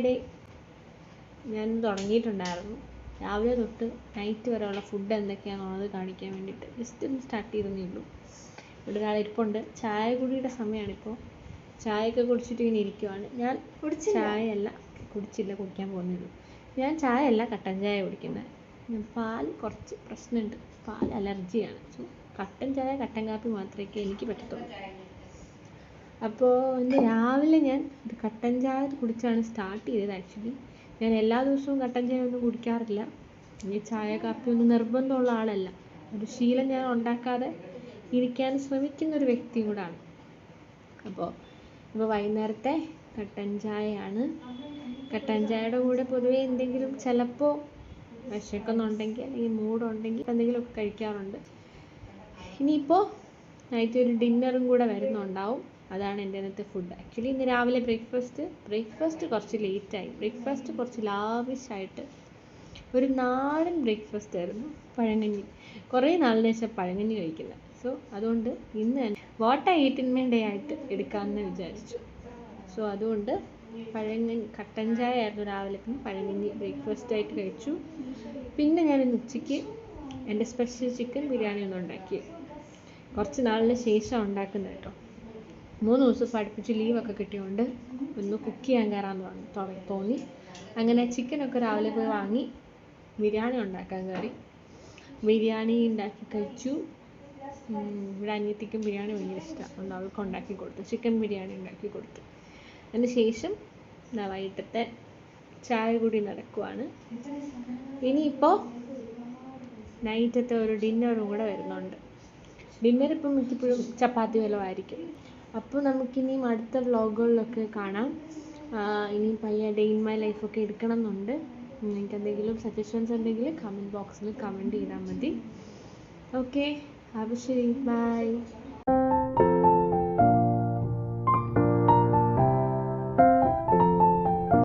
Day ഞാൻ തുടങ്ങിയിട്ടുണ്ടായിരുന്നു. രാവിലെ തൊട്ട് നൈറ്റ് വരെയുള്ള ഫുഡ് എന്തൊക്കെയാണെന്നുള്ളത് കാണിക്കാൻ വേണ്ടിയിട്ട് ജസ്റ്റ് ഒന്ന് സ്റ്റാർട്ട് ചെയ്തേ ഉള്ളൂ. ഇവിടെ ഒരാൾ ഇരിപ്പുണ്ട്. ചായ കുടിയുടെ സമയമാണിപ്പോൾ. ചായയൊക്കെ കുടിച്ചിട്ട് ഇങ്ങനെ ഇരിക്കുവാണ്. ഞാൻ ചായയല്ല കുടിച്ചില്ല, കുടിക്കാൻ പോകുന്നുള്ളൂ. ഞാൻ ചായയല്ല കട്ടൻ ചായ കുടിക്കുന്നത്. പാൽ കുറച്ച് പ്രശ്നമുണ്ട്, പാൽ അലർജിയാണ്. സോ കട്ടൻ ചായ കട്ടൻ കാപ്പി മാത്രമേ എനിക്ക് പറ്റത്തുള്ളൂ. അപ്പോൾ ഇന്ന് രാവിലെ ഞാൻ ഇത് കട്ടൻ ചായ കുടിച്ചാണ് സ്റ്റാർട്ട് ചെയ്തത്. ആക്ച്വലി ഞാൻ എല്ലാ ദിവസവും കട്ടൻ ചായ ഒന്നും കുടിക്കാറില്ല. ഈ ചായ കാപ്പി ഒന്നും നിർബന്ധമുള്ള ആളല്ല. ഒരു ശീലം ഞാൻ ഉണ്ടാക്കാതെ ഇരിക്കാൻ ശ്രമിക്കുന്നൊരു വ്യക്തിയും കൂടാണ്. അപ്പോൾ വൈകുന്നേരത്തെ കട്ടൻ ചായയാണ്. കട്ടൻ ചായയുടെ കൂടെ പൊതുവേ എന്തെങ്കിലും ചിലപ്പോൾ വിശക്കുന്നുണ്ടെങ്കിൽ അല്ലെങ്കിൽ മൂടുണ്ടെങ്കിൽ എന്തെങ്കിലുമൊക്കെ കഴിക്കാറുണ്ട്. ഇനിയിപ്പോൾ നൈറ്റ് ഒരു ഡിന്നറും കൂടെ വരുന്നുണ്ടാവും. അതാണ് എൻ്റെ ഇന്നത്തെ ഫുഡ്. ആക്ച്വലി ഇന്ന് രാവിലെ ബ്രേക്ക്ഫാസ്റ്റ് കുറച്ച് ലേറ്റായി. ബ്രേക്ക്ഫാസ്റ്റ് കുറച്ച് ലാവിഷായിട്ട് ഒരു നാടൻ ബ്രേക്ക്ഫാസ്റ്റ് ആയിരുന്നു. പഴങ്കഞ്ഞി. കുറേ നാളിന് ശേഷം പഴങ്കഞ്ഞി കഴിക്കുന്നത്. സോ അതുകൊണ്ട് ഇന്ന് what I eat in my day ആയിട്ട് എടുക്കാമെന്ന് വിചാരിച്ചു. സോ അതുകൊണ്ട് കട്ടൻ ചായ ആയിരുന്നു രാവിലെ. പിന്നെ പഴങ്കഞ്ഞി ബ്രേക്ക്ഫാസ്റ്റായിട്ട് കഴിച്ചു. പിന്നെ ഞാൻ ഇന്ന് ഉച്ചയ്ക്ക് എൻ്റെ സ്പെഷ്യൽ ചിക്കൻ ബിരിയാണി ഒന്ന് ഉണ്ടാക്കി. കുറച്ച് നാളിന് ശേഷം ഉണ്ടാക്കുന്നത് കേട്ടോ. 3 ദിവസം പഠിപ്പിച്ച് ലീവൊക്കെ കിട്ടിയതുകൊണ്ട് ഒന്ന് കുക്ക് ചെയ്യാൻ കയറാൻ തോന്നി. അങ്ങനെ ചിക്കനൊക്കെ രാവിലെ പോയി വാങ്ങി ബിരിയാണി ഉണ്ടാക്കാൻ കയറി. ബിരിയാണി ഉണ്ടാക്കി കഴിച്ചു. ഇവിടെ അനിയത്തിക്കും ബിരിയാണി ഭയങ്കര ഇഷ്ടമാണ്. അതുകൊണ്ട് അവൾക്ക് ഉണ്ടാക്കി കൊടുത്തു. ചിക്കൻ ബിരിയാണി ഉണ്ടാക്കി കൊടുത്തു. അതിന് ശേഷം വൈകിട്ടത്തെ ചായ കൂടി നടക്കുവാണ്. ഇനിയിപ്പോൾ നൈറ്റത്തെ ഒരു ഡിന്നറും കൂടെ വരുന്നുണ്ട്. ഡിന്നർ ഇപ്പം മിക്കപ്പോഴും ചപ്പാത്തി വല്ലതും ആയിരിക്കും. അപ്പോൾ നമുക്കിനിയും അടുത്ത വ്ളോഗുകളിലൊക്കെ കാണാം. ഇനി പയ്യെ ഡേ ഇൻ മൈ ലൈഫൊക്കെ എടുക്കണം എന്നുണ്ട്. നിങ്ങൾക്ക് എന്തെങ്കിലും സജഷൻസ് ഉണ്ടെങ്കിൽ കമൻറ്റ് ബോക്സിൽ കമൻറ്റ് ചെയ്താൽ മതി. ഓക്കെ, അപ്പോൾ ശരി, ബൈ.